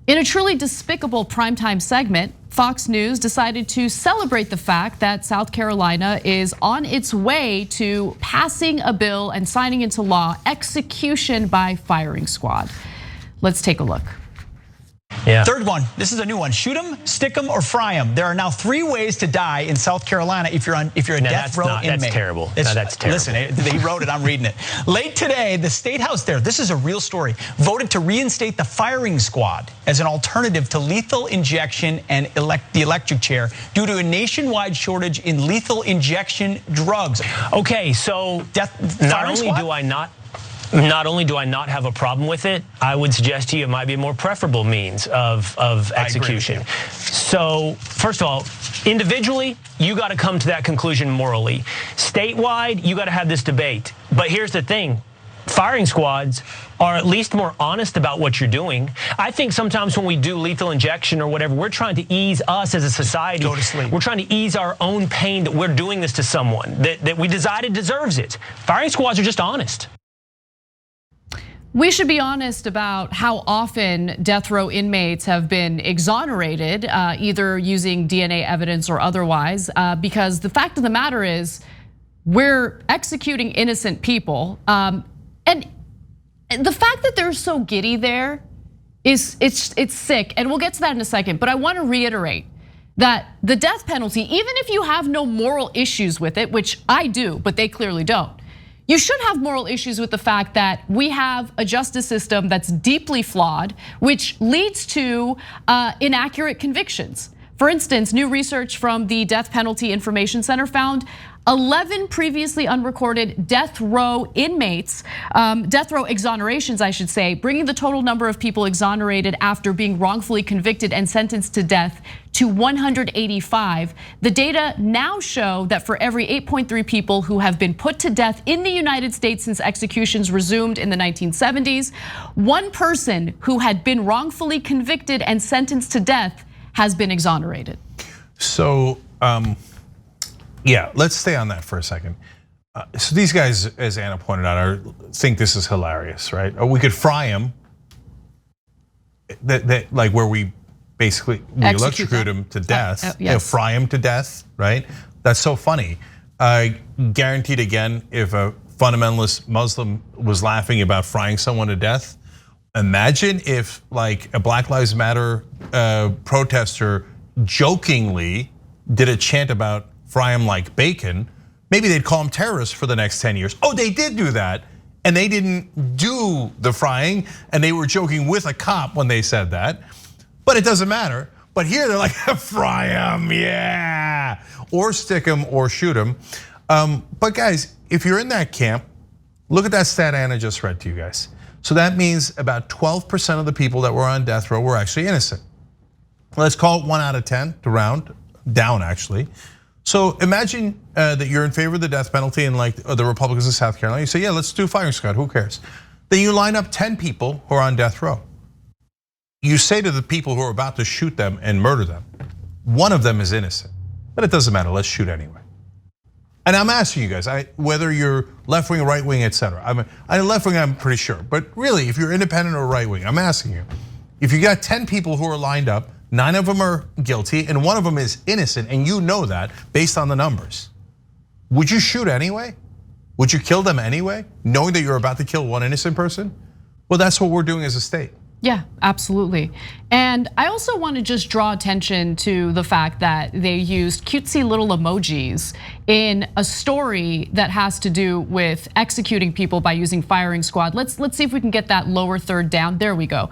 In a truly despicable primetime segment, Fox News decided to celebrate the fact that South Carolina is on its way to passing a bill and signing into law execution by firing squad. Let's take a look. Yeah. Third one, this is a new one. Shoot them, stick them, or fry them. There are now 3 ways to die in South Carolina if you're a death row inmate. That's terrible. That's terrible. Listen, he wrote it, I'm reading it. Late today, the State House there, this is a real story, voted to reinstate the firing squad as an alternative to lethal injection and the electric chair due to a nationwide shortage in lethal injection drugs. Okay, so not only do I not have a problem with it, I would suggest to you it might be a more preferable means of execution. So first of all, individually, you got to come to that conclusion morally. Statewide, you got to have this debate. But here's the thing. Firing squads are at least more honest about what you're doing. I think sometimes when we do lethal injection or whatever, we're trying to ease us as a society. Go to sleep. We're trying to ease our own pain that we're doing this to someone that we decided deserves it. Firing squads are just honest. We should be honest about how often death row inmates have been exonerated, either using DNA evidence or otherwise, because the fact of the matter is we're executing innocent people. And the fact that they're so giddy there it's sick, and we'll get to that in a second, but I wanna reiterate that the death penalty, even if you have no moral issues with it, which I do, but they clearly don't, you should have moral issues with the fact that we have a justice system that's deeply flawed, which leads to inaccurate convictions. For instance, new research from the Death Penalty Information Center found 11 previously unrecorded death row inmates, death row exonerations, I should say, bringing the total number of people exonerated after being wrongfully convicted and sentenced to death to 185. The data now show that for every 8.3 people who have been put to death in the United States since executions resumed in the 1970s, 1 person who had been wrongfully convicted and sentenced to death has been exonerated. So, yeah, let's stay on that for a second. So these guys, as Anna pointed out, think this is hilarious, right? Or we could fry them, like where we basically electrocute them to death, yes. Fry them to death, right? That's so funny. Guaranteed again, if a fundamentalist Muslim was laughing about frying someone to death, imagine if like a Black Lives Matter protester jokingly did a chant about fry them like bacon, maybe they'd call them terrorists for the next 10 years. Oh, they did do that, and they didn't do the frying, and they were joking with a cop when they said that, but it doesn't matter. But here they're like, fry them, yeah, or stick them or shoot them. But guys, if you're in that camp, look at that stat Anna just read to you guys. So that means about 12% of the people that were on death row were actually innocent. Let's call it 1 out of 10 to round down, actually. So imagine that you're in favor of the death penalty and like the Republicans of South Carolina. You say, yeah, let's do firing squad, who cares? Then you line up 10 people who are on death row. You say to the people who are about to shoot them and murder them, one of them is innocent, but it doesn't matter, let's shoot anyway. And I'm asking you guys, whether you're left wing, right wing, etc. I'm left wing, I'm pretty sure, but really, if you're independent or right wing, I'm asking you, if you got 10 people who are lined up, 9 of them are guilty and 1 of them is innocent, and you know that based on the numbers, would you shoot anyway? Would you kill them anyway, knowing that you're about to kill 1 innocent person? Well, that's what we're doing as a state. Yeah, absolutely. And I also want to just draw attention to the fact that they used cutesy little emojis in a story that has to do with executing people by using firing squad. Let's see if we can get that lower third down. There we go.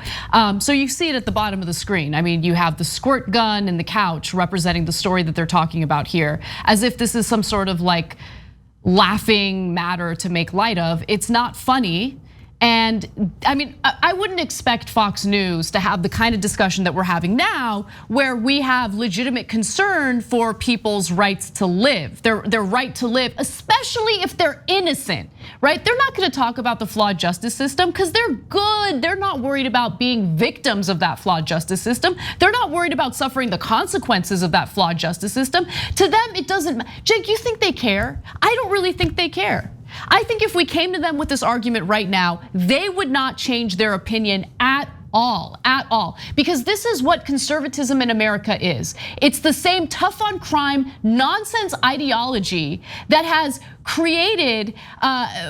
So you see it at the bottom of the screen. I mean, you have the squirt gun and the couch representing the story that they're talking about here, as if this is some sort of like laughing matter to make light of. It's not funny. And I mean, I wouldn't expect Fox News to have the kind of discussion that we're having now, where we have legitimate concern for people's rights to live, their right to live, especially if they're innocent, right? They're not gonna talk about the flawed justice system because they're good. They're not worried about being victims of that flawed justice system. They're not worried about suffering the consequences of that flawed justice system. To them, it doesn't matter. Jake, you think they care? I don't really think they care. I think if we came to them with this argument right now, they would not change their opinion at all, because this is what conservatism in America is. It's the same tough on crime nonsense ideology that has created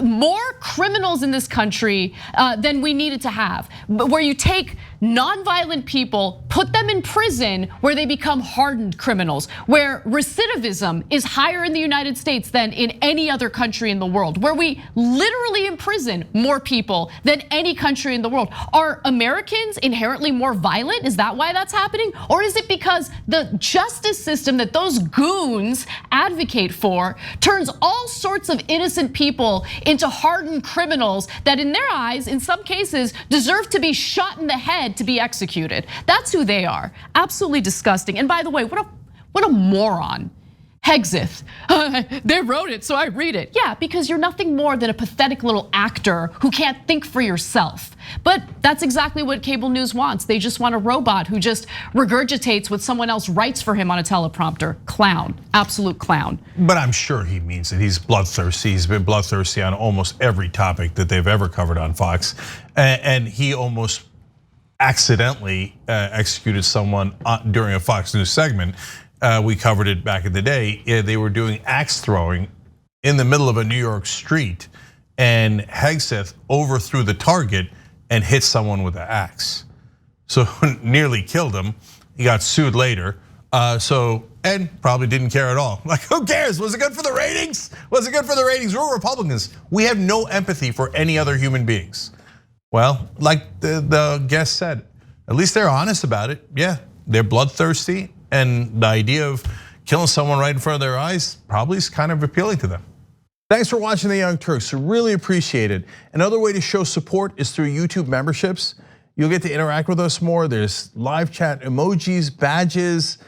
more criminals in this country than we needed to have. Where you take nonviolent people, put them in prison where they become hardened criminals, where recidivism is higher in the United States than in any other country in the world, where we literally imprison more people than any country in the world. Are Americans inherently more violent? Is that why that's happening? Or is it because the justice system that those goons advocate for turns all sorts of innocent people into hardened criminals that in their eyes, in some cases, deserve to be shot in the head to be executed? That's who they are. Absolutely disgusting. And by the way, what a moron. Hegseth, they wrote it, so I read it. Yeah, because you're nothing more than a pathetic little actor who can't think for yourself. But that's exactly what cable news wants. They just want a robot who just regurgitates what someone else writes for him on a teleprompter. Clown, absolute clown. But I'm sure he means it. He's bloodthirsty. He's been bloodthirsty on almost every topic that they've ever covered on Fox. And he almost accidentally executed someone during a Fox News segment. We covered it back in the day. They were doing axe throwing in the middle of a New York street, and Hegseth overthrew the target and hit someone with an axe. So nearly killed him. He got sued later. And probably didn't care at all. Like, who cares? Was it good for the ratings? Was it good for the ratings? We're Republicans. We have no empathy for any other human beings. Well, like the guest said, at least they're honest about it. Yeah, they're bloodthirsty. And the idea of killing someone right in front of their eyes probably is kind of appealing to them. Thanks for watching The Young Turks, really appreciate it. Another way to show support is through YouTube memberships. You'll get to interact with us more. There's live chat, emojis, badges.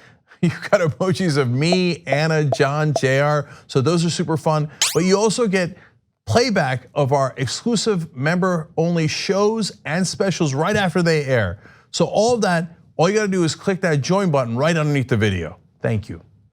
You've got emojis of me, Anna, John, JR. So those are super fun. But you also get playback of our exclusive member-only shows and specials right after they air. So all of that, all you gotta do is click that join button right underneath the video. Thank you.